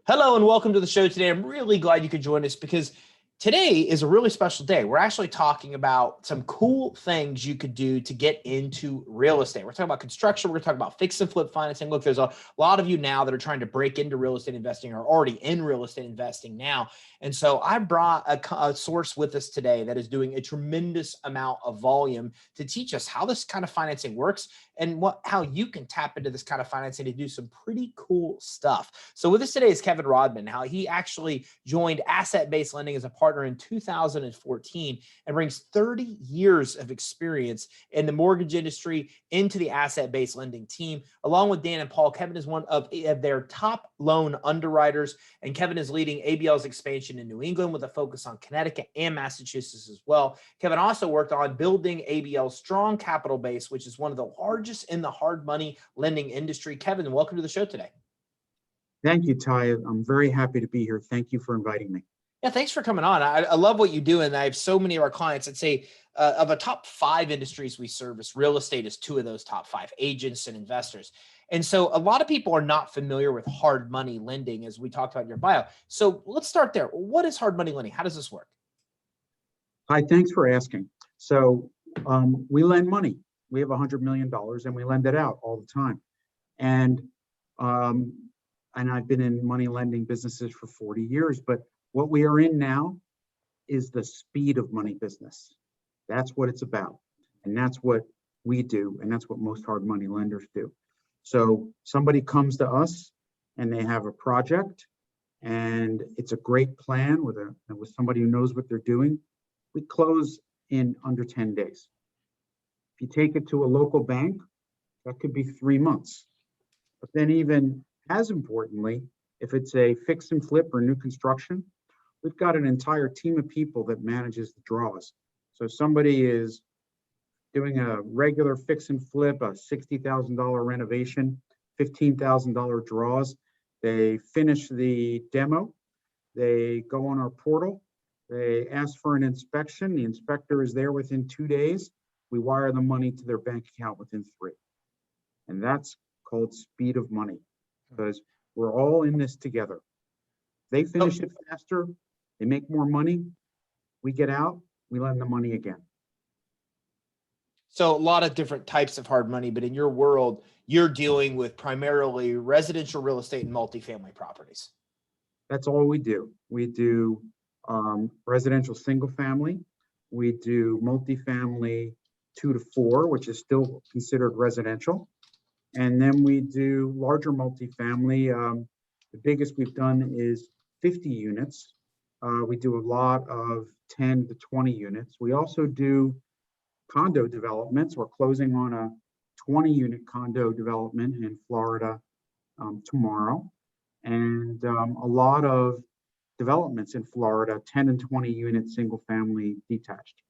Hello and welcome to the show today. I'm really glad you could join us because today is a really special day. We're actually talking about some cool things you could do to get into real estate. We're talking about construction. We're talking about fix and flip financing. Look, there's a lot of you now that are trying to break into real estate investing or already in real estate investing now. And so I brought a source with us today that is doing a tremendous amount of volume to teach us how this kind of financing works and how you can tap into this kind of financing to do some pretty cool stuff. So with us today is Kevin Rodman. How he actually joined asset-based lending as a partner in 2014 and brings 30 years of experience in the mortgage industry into the asset-based lending team. Along with Dan and Paul, Kevin is one of their top loan underwriters, and Kevin is leading ABL's expansion in New England with a focus on Connecticut and Massachusetts as well. Kevin also worked on building ABL's strong capital base, which is one of the largest in the hard money lending industry. Kevin, welcome to the show today. Thank you, Ty. I'm very happy to be here. Thank you for inviting me. Yeah, thanks for coming on. I love what you do. And I have so many of our clients that say of the top 5 industries we service, real estate is 2 of those top 5, agents and investors. And so a lot of people are not familiar with hard money lending, as we talked about in your bio. So let's start there. What is hard money lending? How does this work? Hi, thanks for asking. So we lend money. We have $100 million and we lend it out all the time. And I've been in money lending businesses for 40 years, but what we are in now is the speed of money business. That's what it's about. And that's what we do. And that's what most hard money lenders do. So somebody comes to us and they have a project and it's a great plan with somebody who knows what they're doing. We close in under 10 days. If you take it to a local bank, that could be 3 months. But then even as importantly, if it's a fix and flip or new construction, we've got an entire team of people that manages the draws. So if somebody is doing a regular fix and flip, a $60,000 renovation, $15,000 draws, they finish the demo, they go on our portal, they ask for an inspection, the inspector is there within 2 days, we wire the money to their bank account within 3. And that's called speed of money, because we're all in this together. They finish it faster, they make more money, we get out, we lend the money again. So a lot of different types of hard money, but in your world, you're dealing with primarily residential real estate and multifamily properties. That's all we do. We do residential single family. We do multifamily 2 to 4, which is still considered residential. And then we do larger multifamily. The biggest we've done is 50 units. We do a lot of 10 to 20 units. We also do condo developments. We're closing on a 20-unit condo development in Florida tomorrow. And a lot of developments in Florida, 10 and 20 unit single family detached.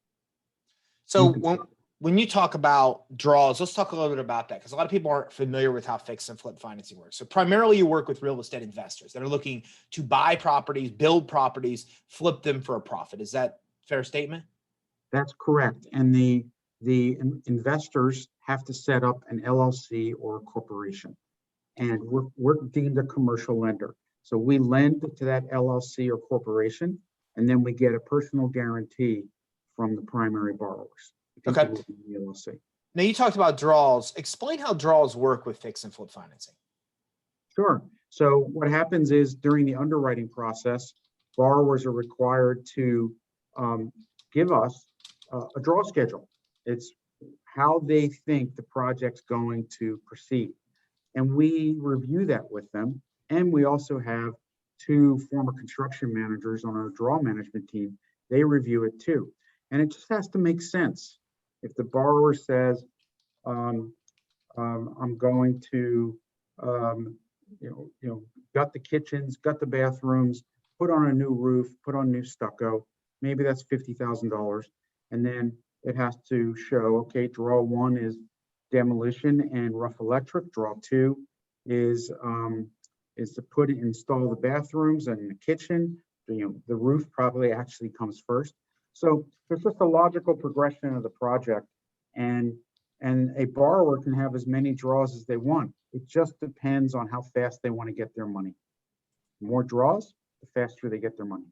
So when you talk about draws, let's talk a little bit about that, because a lot of people aren't familiar with how fix and flip financing works. So primarily you work with real estate investors that are looking to buy properties, build properties, flip them for a profit. Is that a fair statement? That's correct. And the investors have to set up an LLC or a corporation. And we're deemed a commercial lender. So we lend to that LLC or corporation, and then we get a personal guarantee from the primary borrowers. Okay. The LLC. Now you talked about draws. Explain how draws work with fix and flip financing. Sure. So what happens is during the underwriting process, borrowers are required to give us a draw schedule. It's how they think the project's going to proceed. And we review that with them. And we also have 2 former construction managers on our draw management team. They review it too. And it just has to make sense. If the borrower says, I'm going to, gut the kitchens, gut the bathrooms, put on a new roof, put on new stucco, maybe that's $50,000. And then it has to show, okay, draw 1 is demolition and rough electric. Draw 2 is to install the bathrooms and the kitchen. The roof probably actually comes first. So there's just a logical progression of the project, and a borrower can have as many draws as they want. It just depends on how fast they want to get their money. The more draws, the faster they get their money.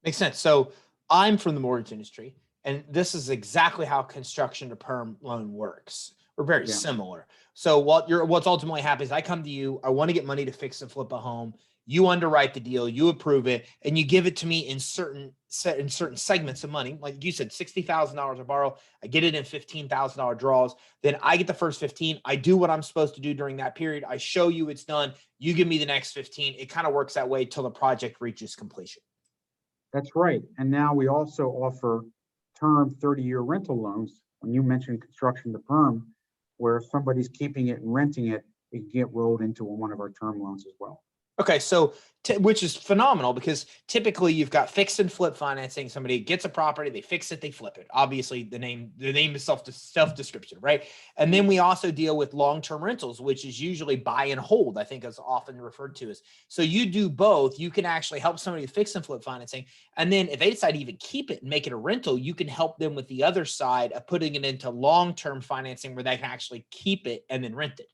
Makes sense. So I'm from the mortgage industry, and this is exactly how construction to perm loan works. We're very Yeah. similar. So what's ultimately happens is I come to you, I want to get money to fix and flip a home. You underwrite the deal, you approve it, and you give it to me in certain segments of money. Like you said, $60,000 I borrow, I get it in $15,000 draws. Then I get the first 15. I do what I'm supposed to do during that period. I show you it's done. You give me the next 15. It kind of works that way till the project reaches completion. That's right. And now we also offer term 30-year rental loans. When you mentioned construction to perm, where if somebody's keeping it and renting it, it can get rolled into one of our term loans as well. Okay, so which is phenomenal because typically you've got fix and flip financing. Somebody gets a property, they fix it, they flip it. Obviously, the name is self-description, right? And then we also deal with long-term rentals, which is usually buy and hold, I think is often referred to as. So you do both. You can actually help somebody with fix and flip financing. And then if they decide to even keep it and make it a rental, you can help them with the other side of putting it into long-term financing where they can actually keep it and then rent it.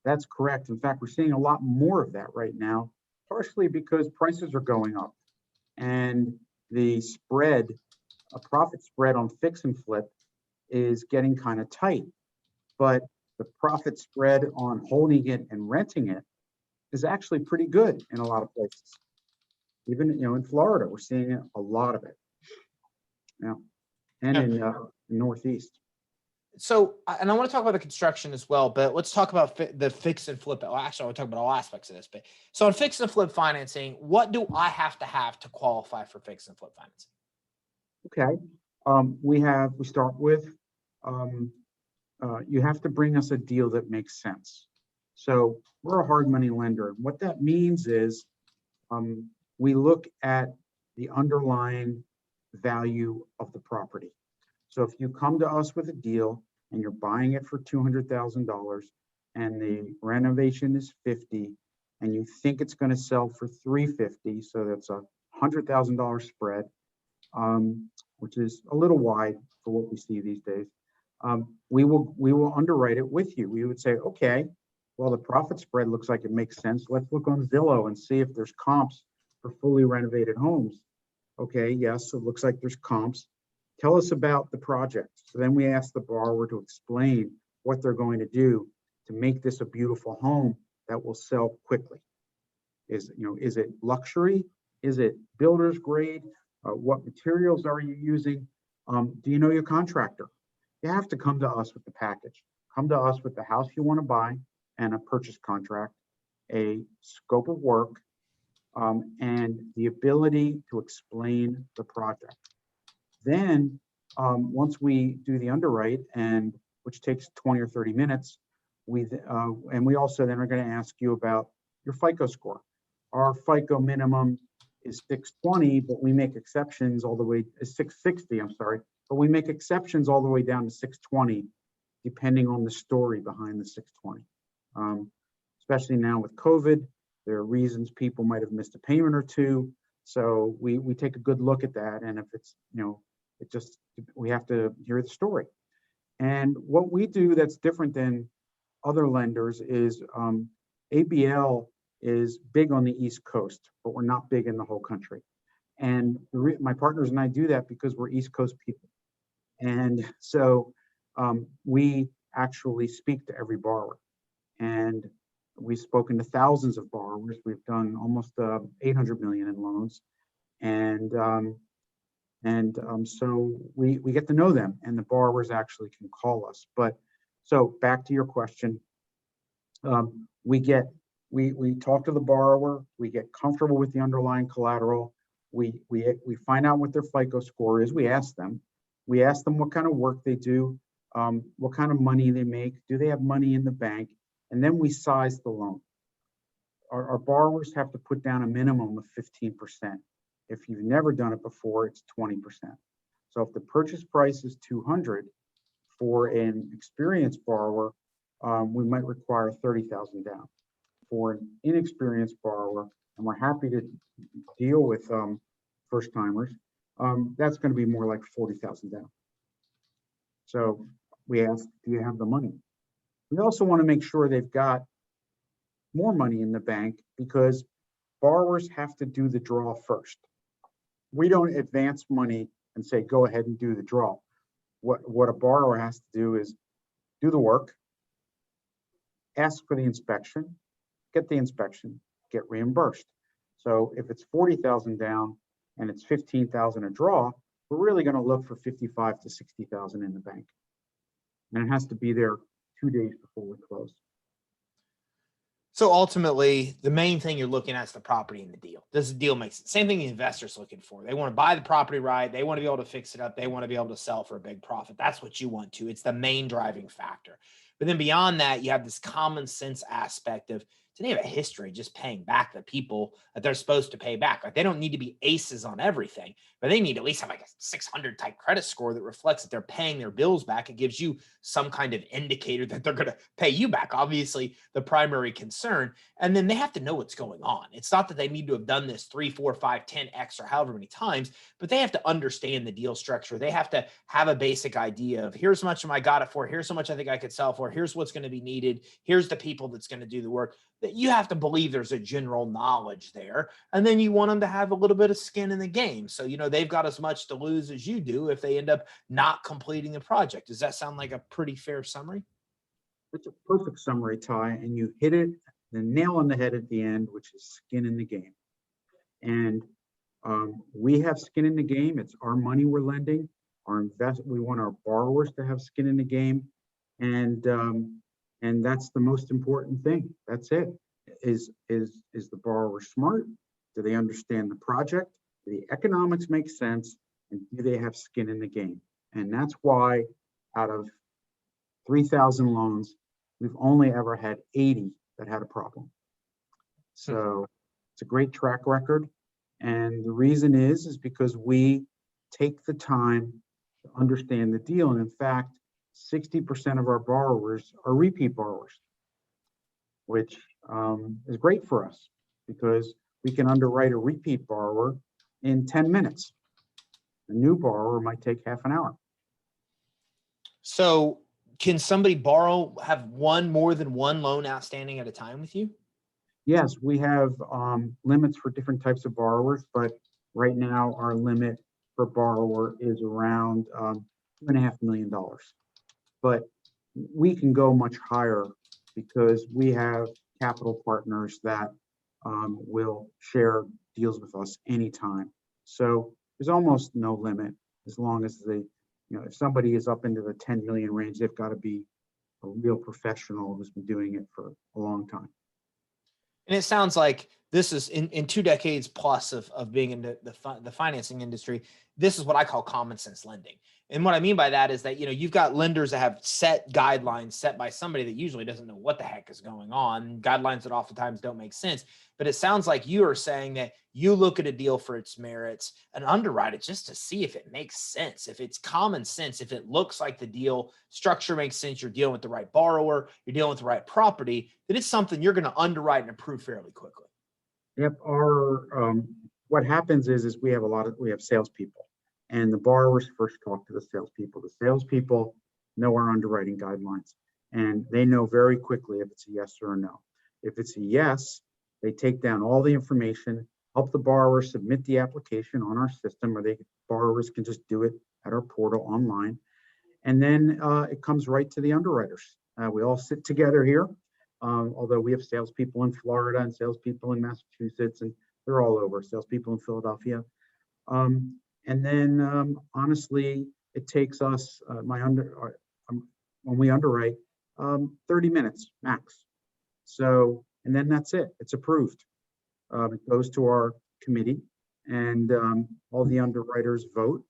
That's correct. In fact, we're seeing a lot more of that right now, partially because prices are going up and the spread, a profit spread on fix and flip is getting kind of tight. But the profit spread on holding it and renting it is actually pretty good in a lot of places. Even, in Florida, we're seeing a lot of it. Yeah. And in the Northeast. So, and I want to talk about the construction as well, but let's talk about the fix and flip. Well, actually, I want to talk about all aspects of this. But so on fix and flip financing, what do I have to qualify for fix and flip financing? Okay. We start with, you have to bring us a deal that makes sense. So we're a hard money lender. What that means is we look at the underlying value of the property. So if you come to us with a deal and you're buying it for $200,000 and the renovation is 50 and you think it's going to sell for 350, so that's a $100,000 spread, which is a little wide for what we see these days. We will underwrite it with you. We would say, okay, well, the profit spread looks like it makes sense. Let's look on Zillow and see if there's comps for fully renovated homes. Okay, yes, so it looks like there's comps. Tell us about the project. So then we ask the borrower to explain what they're going to do to make this a beautiful home that will sell quickly. Is it luxury? Is it builder's grade? What materials are you using? Do you know your contractor? You have to come to us with the package. Come to us with the house you want to buy and a purchase contract, a scope of work, and the ability to explain the project. Then once we do the underwrite, and which takes 20 or 30 minutes, we also then are going to ask you about your FICO score. Our FICO minimum is 620, but we make exceptions all the way, 660, I'm sorry, but we make exceptions all the way down to 620, depending on the story behind the 620. Especially now with COVID, there are reasons people might have missed a payment or two. So we take a good look at that. And if it's, we have to hear the story. And what we do that's different than other lenders is ABL is big on the East Coast, but we're not big in the whole country. And my partners and I do that because we're East Coast people. And so we actually speak to every borrower. And we've spoken to thousands of borrowers. We've done almost 800 million in loans. And so we get to know them, and the borrowers actually can call us. But so back to your question, we talk to the borrower, we get comfortable with the underlying collateral, we find out what their FICO score is, we ask them what kind of work they do, what kind of money they make, do they have money in the bank, and then we size the loan. Our borrowers have to put down a minimum of 15%. If you've never done it before, it's 20%. So if the purchase price is 200 for an experienced borrower, we might require 30,000 down. For an inexperienced borrower, and we're happy to deal with first timers, that's going to be more like 40,000 down. So we ask, do you have the money? We also want to make sure they've got more money in the bank, because borrowers have to do the draw first. We don't advance money and say, go ahead and do the draw. What a borrower has to do is do the work, ask for the inspection, get the inspection, get reimbursed. So if it's 40,000 down and it's 15,000 a draw, we're really going to look for 55 to 60,000 in the bank. And it has to be there 2 days before we close. So ultimately, the main thing you're looking at is the property in the deal. Does the deal make sense? Same thing the investor's looking for. They want to buy the property right. They want to be able to fix it up. They want to be able to sell for a big profit. That's what you want to. It's the main driving factor. But then beyond that, you have this common sense aspect of, do they have a history just paying back the people that they're supposed to pay back? Like, they don't need to be aces on everything, but they need to at least have like a 600 type credit score that reflects that they're paying their bills back. It gives you some kind of indicator that they're going to pay you back, obviously the primary concern. And then they have to know what's going on. It's not that they need to have done this 3, 4, 5, 10x or however many times, but they have to understand the deal structure. They have to have a basic idea of, here's how much I got it for. Here's how much I think I could sell for. Here's what's going to be needed. Here's the people that's going to do the work. That you have to believe there's a general knowledge there. And then you want them to have a little bit of skin in the game. So, they've got as much to lose as you do if they end up not completing the project. Does that sound like a pretty fair summary? It's a perfect summary, Ty, and you hit it, the nail on the head at the end, which is skin in the game. And we have skin in the game. It's our money we're lending. We want our borrowers to have skin in the game. And that's the most important thing. That's it. Is the borrower smart? Do they understand the project? Do the economics make sense? And do they have skin in the game? And that's why out of 3,000 loans, we've only ever had 80 that had a problem. So it's a great track record. And the reason is because we take the time to understand the deal. And in fact, 60% of our borrowers are repeat borrowers, which is great for us because we can underwrite a repeat borrower in 10 minutes. A new borrower might take half an hour. So can somebody have more than one loan outstanding at a time with you? Yes, we have limits for different types of borrowers, but right now our limit per borrower is around $2.5 million. But we can go much higher because we have capital partners that will share deals with us anytime. So there's almost no limit as long as if somebody is up into the 10 million range, they've got to be a real professional who's been doing it for a long time. And it sounds like this is in 2 decades plus of being in the financing industry. This is what I call common sense lending. And what I mean by that is that, you've got lenders that have set guidelines set by somebody that usually doesn't know what the heck is going on, guidelines that oftentimes don't make sense. But it sounds like you are saying that you look at a deal for its merits and underwrite it just to see if it makes sense, if it's common sense, if it looks like the deal structure makes sense, you're dealing with the right borrower, you're dealing with the right property, that it's something you're going to underwrite and approve fairly quickly. Yep. What happens is we have salespeople, and the borrowers first talk to the salespeople. The salespeople know our underwriting guidelines, and they know very quickly if it's a yes or a no. If it's a yes, they take down all the information, help the borrower submit the application on our system, or borrowers can just do it at our portal online, and then it comes right to the underwriters. We all sit together here. Although we have salespeople in Florida and salespeople in Massachusetts, and they're all over, salespeople in Philadelphia. And then honestly, it takes us, when we underwrite, 30 minutes max. So, and then that's it, it's approved. It goes to our committee, and all the underwriters vote.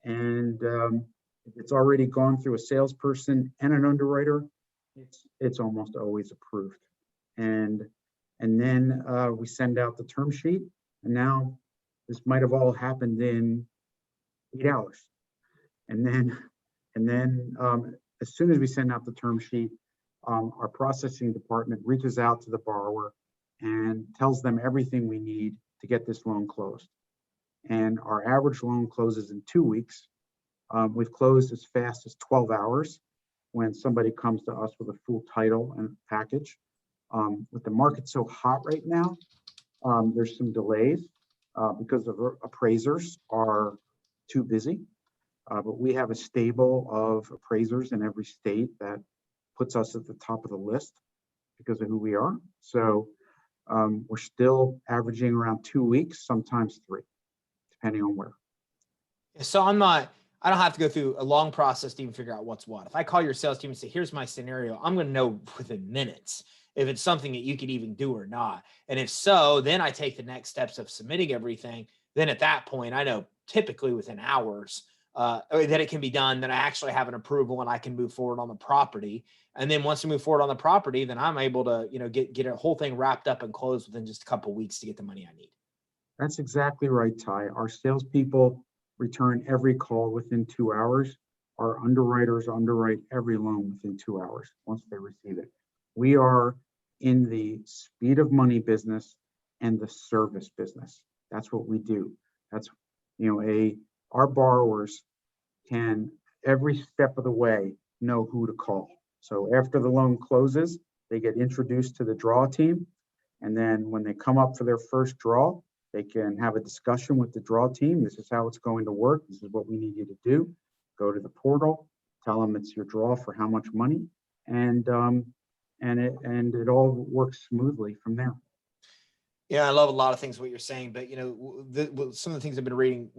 And if it's already gone through a salesperson and an underwriter, it's almost always approved. And then we send out the term sheet, and now this might have all happened in 8 hours. And then as soon as we send out the term sheet, our processing department reaches out to the borrower and tells them everything we need to get this loan closed. And our average loan closes in 2 weeks. We've closed as fast as 12 hours. When somebody comes to us with a full title and package. With the market so hot right now, There's some delays because of appraisers are too busy. But we have a stable of appraisers in every state that puts us at the top of the list because of who we are. So we're still averaging around 2 weeks, sometimes 3, depending on where. So I don't have to go through a long process to even figure out what's what. If I call your sales team and say, here's my scenario, I'm going to know within minutes if it's something that you could even do or not. And if so, then I take the next steps of submitting everything. Then at that point, I know typically within hours that it can be done, that I actually have an approval and I can move forward on the property. And then once I move forward on the property, then I'm able to, get a whole thing wrapped up and closed within just a couple of weeks to get the money I need. That's exactly right, Ty. Our salespeople return every call within 2 hours. Our underwriters underwrite every loan within 2 hours once they receive it. We are in the speed of money business and the service business. That's what we do. That's, our borrowers can every step of the way know who to call. So after the loan closes, they get introduced to the draw team. And then when they come up for their first draw, they can have a discussion with the draw team. This is how it's going to work. This is what we need you to do. Go to the portal, tell them it's your draw for how much money, and it all works smoothly from there. Yeah, I love a lot of things what you're saying, but some of the things I've been reading,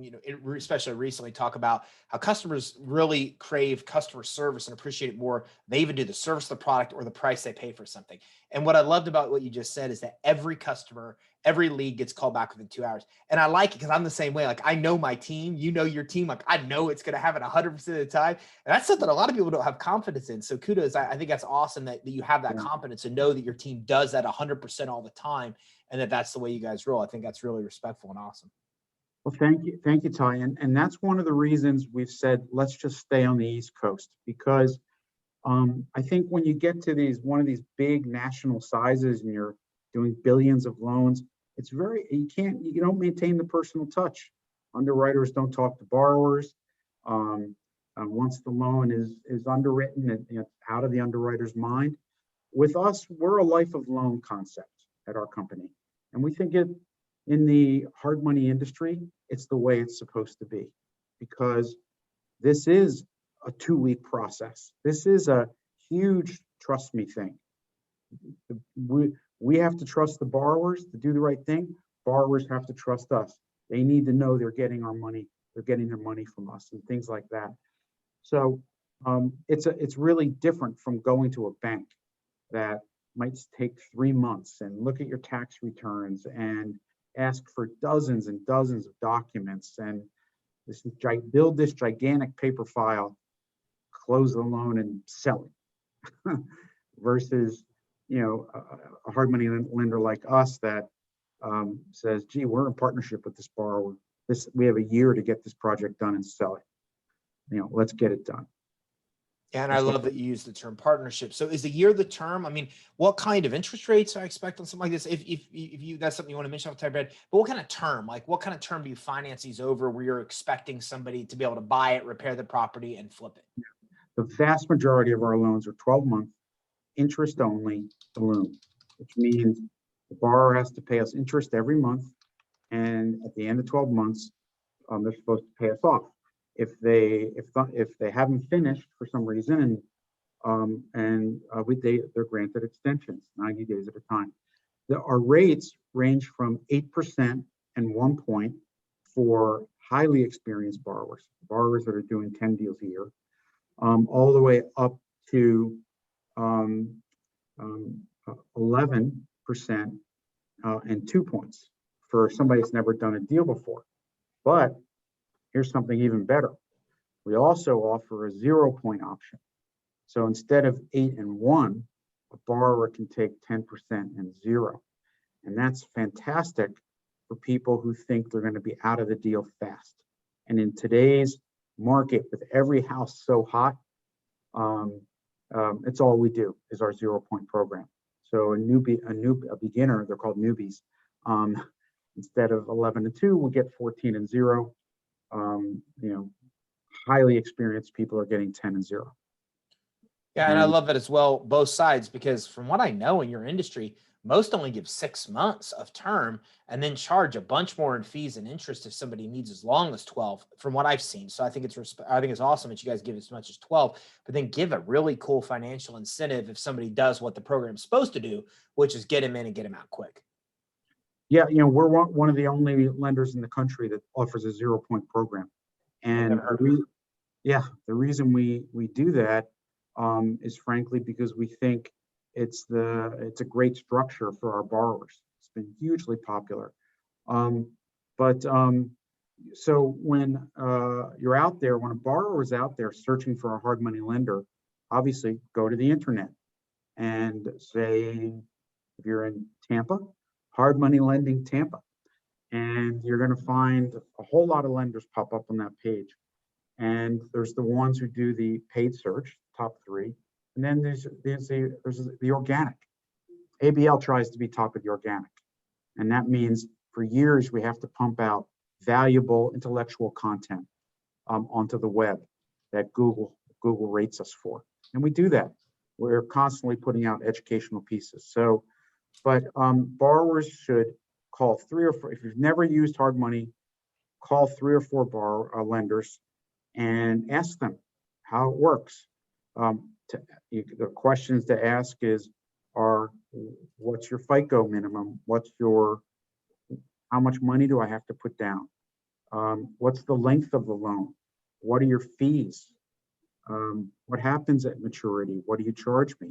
especially recently, talk about how customers really crave customer service and appreciate it more. They even do the service of the product or the price they pay for something. And what I loved about what you just said is that every customer, every lead gets called back within 2 hours. And I like it because I'm the same way. Like, I know my team, your team, like I know it's going to happen 100% of the time. And that's something a lot of people don't have confidence in. So kudos. I think that's awesome that you have that confidence and know that your team does that 100% all the time. And that's the way you guys roll. I think that's really respectful and awesome. Well, thank you, Ty. And that's one of the reasons we've said, let's just stay on the East Coast, because I think when you get to one of these big national sizes and you're doing billions of loans, you don't maintain the personal touch. Underwriters don't talk to borrowers. Once the loan is underwritten, it's out of the underwriter's mind. With us, we're a life of loan concept at our company. And we think in the hard money industry, it's the way it's supposed to be, because this is a 2-week process. This is a huge trust me thing. We have to trust the borrowers to do the right thing. Borrowers have to trust us. They need to know they're getting our money. They're getting their money from us and things like that. So it's really different from going to a bank that might take 3 months and look at your tax returns and ask for dozens and dozens of documents and build this gigantic paper file, close the loan and sell it versus, a hard money lender like us that says, gee, we're in partnership with this borrower. We have a year to get this project done and sell it. Let's get it done. And I love that you use the term partnership. So is a year the term? I mean, what kind of interest rates I expect on something like this? If you that's something you want to mention off the top of your head, but what kind of term? Like, what kind of term do you finance these over where you're expecting somebody to be able to buy it, repair the property, and flip it? The vast majority of our loans are 12-month interest only balloon, which means the borrower has to pay us interest every month, and at the end of 12 months, they're supposed to pay us off. If they haven't finished for some reason, they're granted extensions 90 days at a time. Our rates range from 8% and 1 point for highly experienced borrowers that are doing 10 deals a year, all the way up to 11% and 2 points for somebody that's never done a deal before. But here's something even better. We also offer a 0 point option. So instead of 8 and 1, a borrower can take 10% and 0. And that's fantastic for people who think they're going to be out of the deal fast. And in today's market, with every house so hot, it's all we do is our 0 point program. So a beginner, they're called newbies. Instead of 11 and 2, we get 14 and 0. Highly experienced people are getting 10 and 0. Yeah, and I love that as well, both sides, because from what I know in your industry, Most only give 6 months of term and then charge a bunch more in fees and interest if somebody needs as long as 12 from what I've seen. So I think it's awesome that you guys give as much as 12, but then give a really cool financial incentive if somebody does what the program's supposed to do, which is get him in and get him out quick. Yeah, we're one of the only lenders in the country that offers a 0-point program. And the reason we do that is frankly because we think it's a great structure for our borrowers. It's been hugely popular. So when you're out there, when a borrower is out there searching for a hard money lender, obviously go to the internet and say, if you're in Tampa, hard money lending Tampa, and you're going to find a whole lot of lenders pop up on that page. And there's the ones who do the paid search, top 3, and then there's the organic. ABL tries to be top of the organic, and that means for years we have to pump out valuable intellectual content onto the web that Google rates us for, and we do that. We're constantly putting out educational pieces. So, but borrowers should call 3 or 4. If you've never used hard money, call 3 or 4 lenders and ask them how it works. The questions to ask are, what's your FICO minimum? How much money do I have to put down? What's the length of the loan? What are your fees? What happens at maturity? What do you charge me?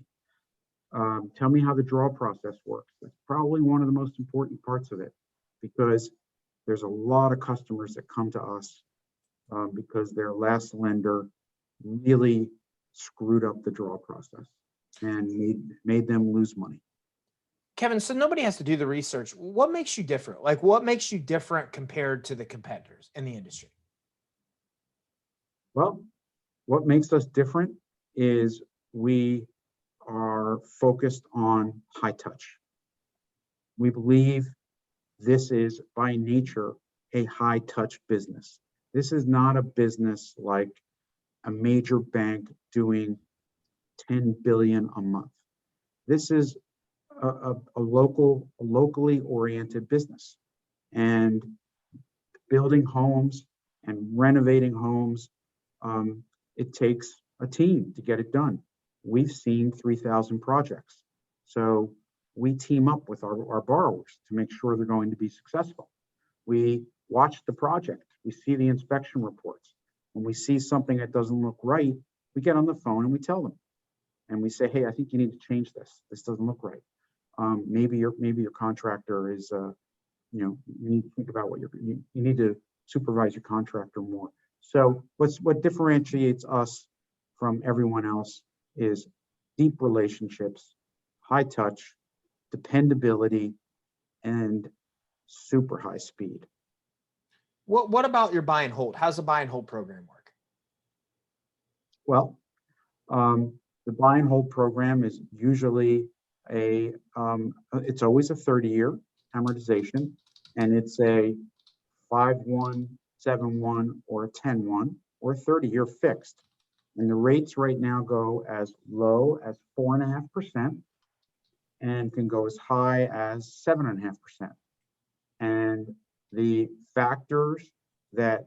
Tell me how the draw process works. That's probably one of the most important parts of it, because there's a lot of customers that come to us because their last lender really screwed up the draw process and made them lose money. Kevin, so nobody has to do the research. What makes you different? Like, what makes you different compared to the competitors in the industry? Well, what makes us different is we are focused on high touch. We believe this is by nature a high touch business. This is not a business like a major bank doing 10 billion a month. This is a locally oriented business, and building homes and renovating homes, it takes a team to get it done. We've seen 3,000 projects. So we team up with our borrowers to make sure they're going to be successful. We watch the project. We see the inspection reports. When we see something that doesn't look right, we get on the phone and we tell them. And we say, hey, I think you need to change this. This doesn't look right. Maybe your contractor is, you need to think about you need to supervise your contractor more. So what differentiates us from everyone else is deep relationships, high touch, dependability, and super high speed. What about your buy and hold? How's the buy and hold program work? Well, the buy and hold program is usually it's always a 30-year amortization, and it's a 5-1, 7-1, or a 10-1, or a 30-year fixed. And the rates right now go as low as 4.5% and can go as high as 7.5%. And the factors that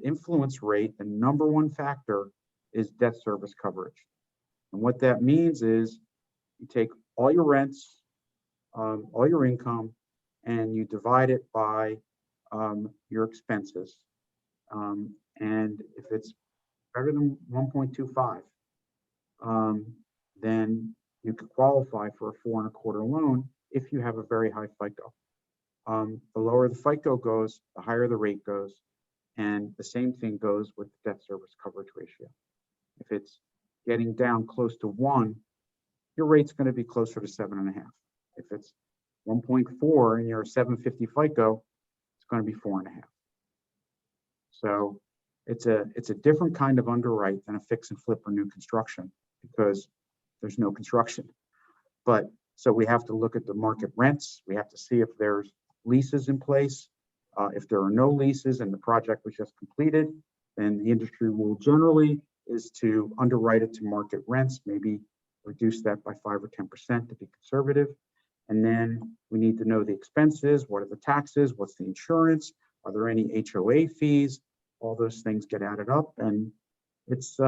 influence rate, the number one factor is debt service coverage. And what that means is you take all your rents, all your income, and you divide it by your expenses. And if it's better than 1.25, then you could qualify for a 4.25 loan if you have a very high FICO. The lower the FICO goes, the higher the rate goes. And the same thing goes with the debt service coverage ratio. If it's getting down close to 1, your rate's going to be closer to 7.5. If it's 1.4 and you're a 750 FICO, it's going to be 4.5. So it's a different kind of underwrite than a fix and flip or new construction, because there's no construction. But so we have to look at the market rents. We have to see if there's leases in place. If there are no leases and the project was just completed, then the industry rule generally is to underwrite it to market rents, maybe reduce that by 5 or 10% to be conservative. And then we need to know the expenses, what are the taxes, what's the insurance, are there any HOA fees? All those things get added up, and it's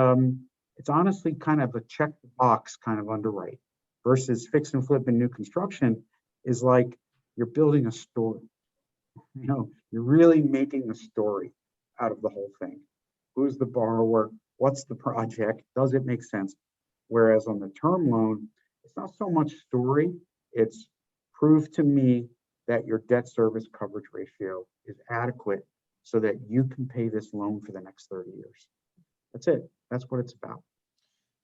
honestly kind of a check the box kind of underwrite versus fix and flip and new construction is like you're building a story. You know, you're really making a story out of the whole thing. Who's the borrower? What's the project? Does it make sense? Whereas on the term loan, it's not so much story, it's prove to me that your debt service coverage ratio is adequate so that you can pay this loan for the next 30 years. That's it. That's what it's about.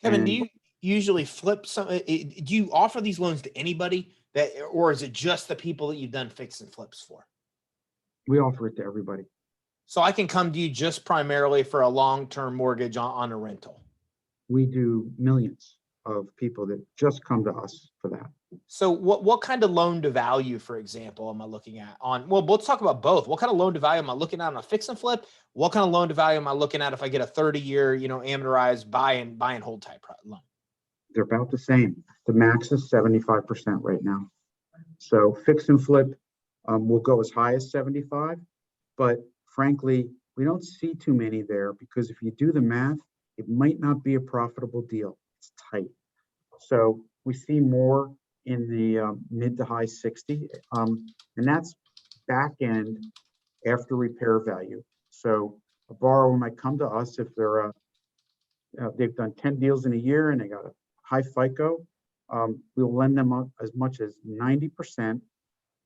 Kevin, do And you usually flip some? Do you offer these loans to anybody that, or is it just the people that you've done fix and flips for? we offer it to everybody. So I can come to you just primarily for a long-term mortgage on a rental. We do millions of people that just come to us for that. So what kind of loan to value, for example, am I looking at on, well, let's talk about both. What kind of loan to value am I looking at on a fix and flip? What kind of loan to value am I looking at if I get a 30-year, amortized buy and hold type loan? They're about the same. The max is 75% right now. So fix and flip will go as high as 75, but frankly, we don't see too many there because if you do the math, it might not be a profitable deal. It's tight. So we see more in the mid to high 60, and that's back end after repair value. So a borrower might come to us if they've done 10 deals in a year and they got a high FICO. We'll lend them up as much as 90%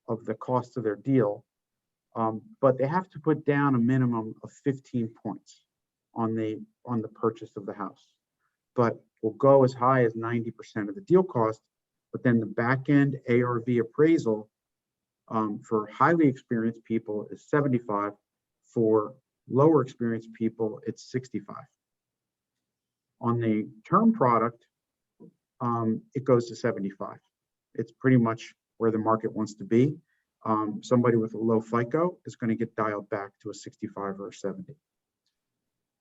of the cost of their deal, but they have to put down a minimum of 15 points on the purchase of the house. But we'll go as high as 90% of the deal cost, but then the back end ARV appraisal for highly experienced people is 75. For lower experienced people, it's 65. On the term product, it goes to 75. It's pretty much where the market wants to be. Somebody with a low FICO is going to get dialed back to a 65 or a 70.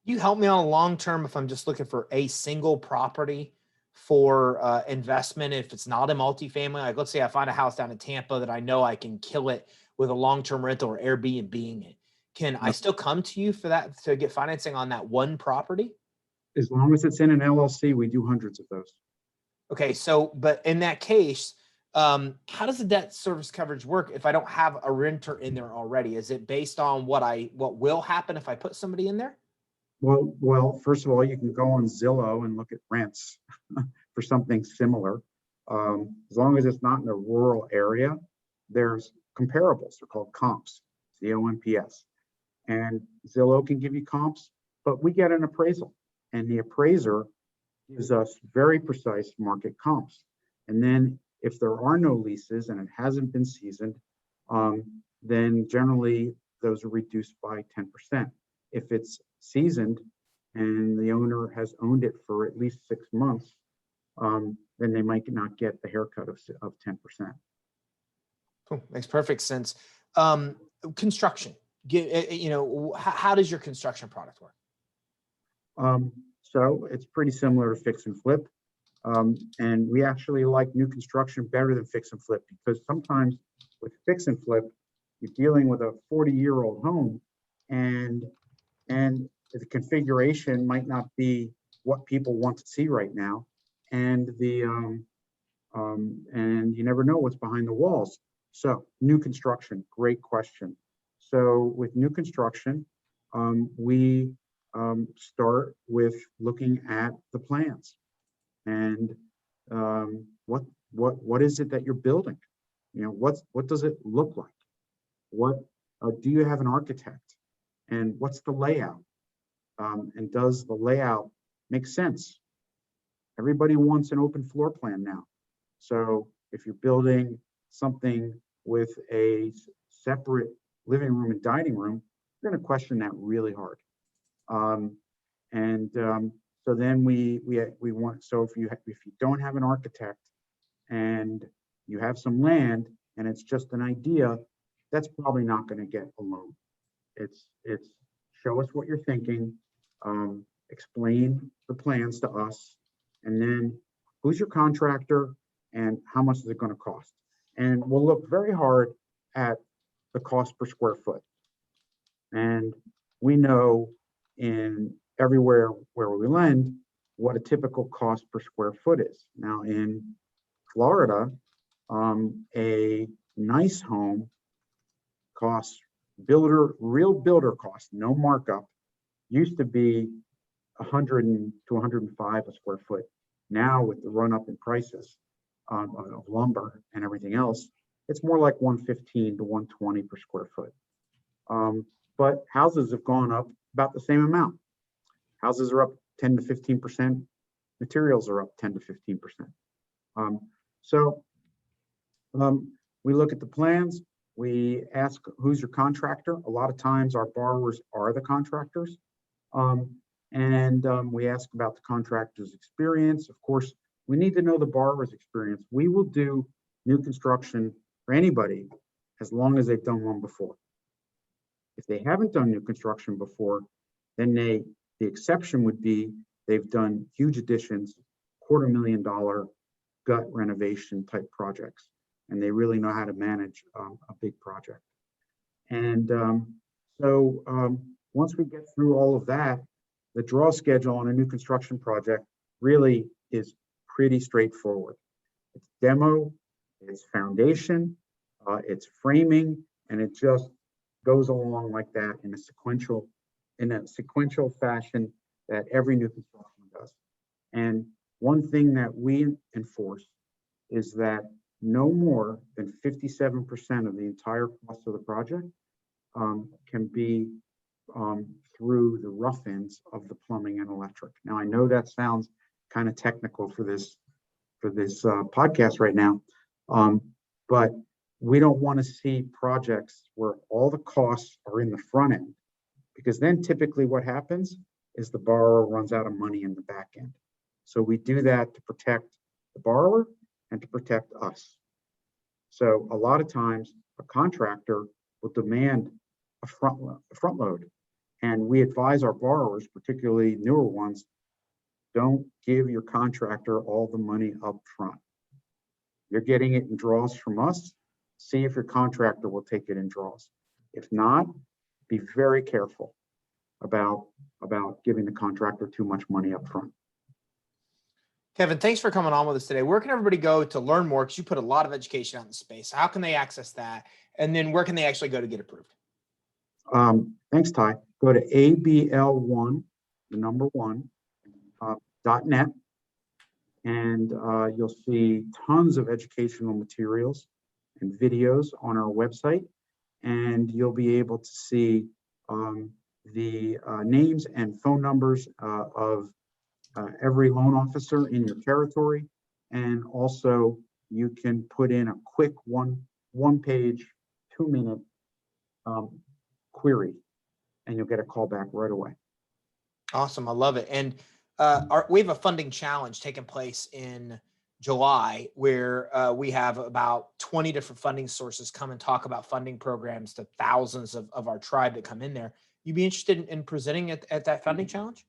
You help me on a long term if I'm just looking for a single property for investment. If it's not a multifamily, like let's say I find a house down in Tampa that I know I can kill it with a long-term rental or Airbnb-ing it. Can I still come to you for that to get financing on that one property? As long as it's in an LLC, we do hundreds of those. Okay, so but in that case, how does the debt service coverage work if I don't have a renter in there already? Is it based on what will happen if I put somebody in there? Well, first of all, you can go on Zillow and look at rents for something similar. As long as it's not in a rural area, there's comparables. They're called comps, COMPS. And Zillow can give you comps, but we get an appraisal. And the appraiser gives us very precise market comps. And then if there are no leases and it hasn't been seasoned, then generally those are reduced by 10%. If it's seasoned and the owner has owned it for at least 6 months, then they might not get the haircut of 10%. Cool. Makes perfect sense. Construction, how does your construction product work? So it's pretty similar to fix and flip. And we actually like new construction better than fix and flip because sometimes with fix and flip, you're dealing with a 40-year-old home and the configuration might not be what people want to see right now. And and you never know what's behind the walls. So new construction, great question. So with new construction, we start with looking at the plans and what is it that you're building? What does it look like? What do you have an architect? And what's the layout? And does the layout make sense? Everybody wants an open floor plan now. So if you're building something with a separate living room and dining room, you're going to question that really hard. So then we want, so if you don't have an architect and you have some land and it's just an idea, that's probably not going to get a loan. It's show us what you're thinking, explain the plans to us, and then who's your contractor and how much is it going to cost? And we'll look very hard at the cost per square foot. And we know in everywhere where we lend what a typical cost per square foot is. Now in Florida, a nice home costs real builder cost, no markup, used to be 100 to 105 a square foot. Now with the run up in prices of lumber and everything else, it's more like 115 to 120 per square foot. But houses have gone up about the same amount. Houses are up 10 to 15%. Materials are up 10 to 15%. So we look at the plans. We ask, who's your contractor? A lot of times our borrowers are the contractors. We ask about the contractor's experience. Of course, we need to know the borrower's experience. We will do new construction for anybody as long as they've done one before. If they haven't done new construction before, then the exception would be they've done huge additions, $250,000 gut renovation type projects, and they really know how to manage a big project. And once we get through all of that, the draw schedule on a new construction project really is pretty straightforward. It's demo, it's foundation, it's framing, and it just goes along like that in a sequential fashion that every new construction does. And one thing that we enforce is that no more than 57% of the entire cost of the project can be through the rough ends of the plumbing and electric. Now, I know that sounds kind of technical for this podcast right now, but we don't want to see projects where all the costs are in the front end, because then typically what happens is the borrower runs out of money in the back end. So we do that to protect the borrower and to protect us. So a lot of times a contractor will demand a front load. And we advise our borrowers, particularly newer ones, don't give your contractor all the money up front. You're getting it in draws from us. See if your contractor will take it in draws. If not, be very careful about giving the contractor too much money up front. Kevin, thanks for coming on with us today. Where can everybody go to learn more? Because you put a lot of education out in the space. How can they access that? And then where can they actually go to get approved? Thanks, Ty. Go to abl1, the number one, .net, and you'll see tons of educational materials and videos on our website, and you'll be able to see the names and phone numbers of every loan officer in your territory, and also you can put in a quick one-page, 2-minute query, and you'll get a call back right away. Awesome. I love it. And we have a funding challenge taking place in July where we have about 20 different funding sources come and talk about funding programs to thousands of our tribe that come in there. You'd be interested in presenting at that funding challenge?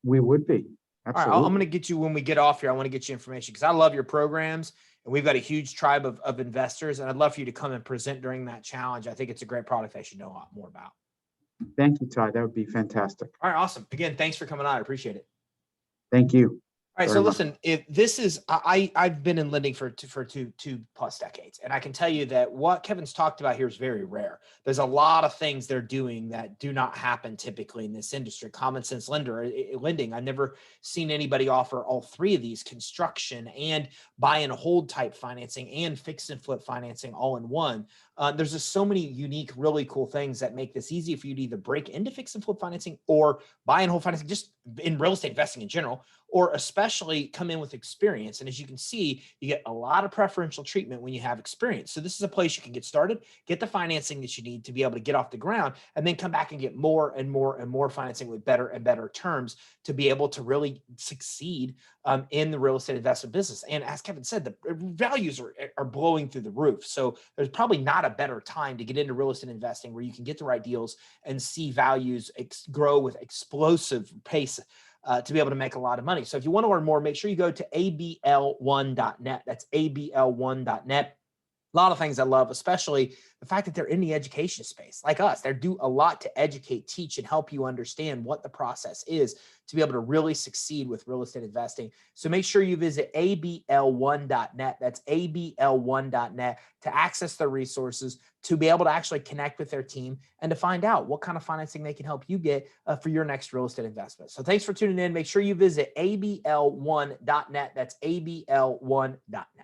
We would be. Absolutely. All right, I'm going to get you when we get off here. I want to get you information because I love your programs and we've got a huge tribe of investors, and I'd love for you to come and present during that challenge. I think it's a great product they should know a lot more about. Thank you, Ty. That would be fantastic. All right, awesome. Again, thanks for coming on. I appreciate it. Thank you. All right, so listen, if this is, I've been in lending for two plus decades, and I can tell you that what Kevin's talked about here is very rare. There's a lot of things they're doing that do not happen typically in this industry. Common sense lending. I've never seen anybody offer all three of these: construction and buy and hold type financing and fix and flip financing all in one. There's just so many unique, really cool things that make this easy for you to either break into fix and flip financing or buy and hold financing, just in real estate investing in general, or especially come in with experience. And as you can see, you get a lot of preferential treatment when you have experience. So this is a place you can get started, get the financing that you need to be able to get off the ground, and then come back and get more and more and more financing with better and better terms to be able to really succeed in the real estate investment business. And as Kevin said, the values are blowing through the roof. So there's probably not a better time to get into real estate investing where you can get the right deals and see values grow with explosive pace to be able to make a lot of money. So if you want to learn more, make sure you go to abl1.net. That's abl1.net. A lot of things I love, especially the fact that they're in the education space like us. They do a lot to educate, teach, and help you understand what the process is to be able to really succeed with real estate investing. So make sure you visit abl1.net. That's abl1.net to access their resources, to be able to actually connect with their team, and to find out what kind of financing they can help you get for your next real estate investment. So thanks for tuning in. Make sure you visit abl1.net. That's abl1.net.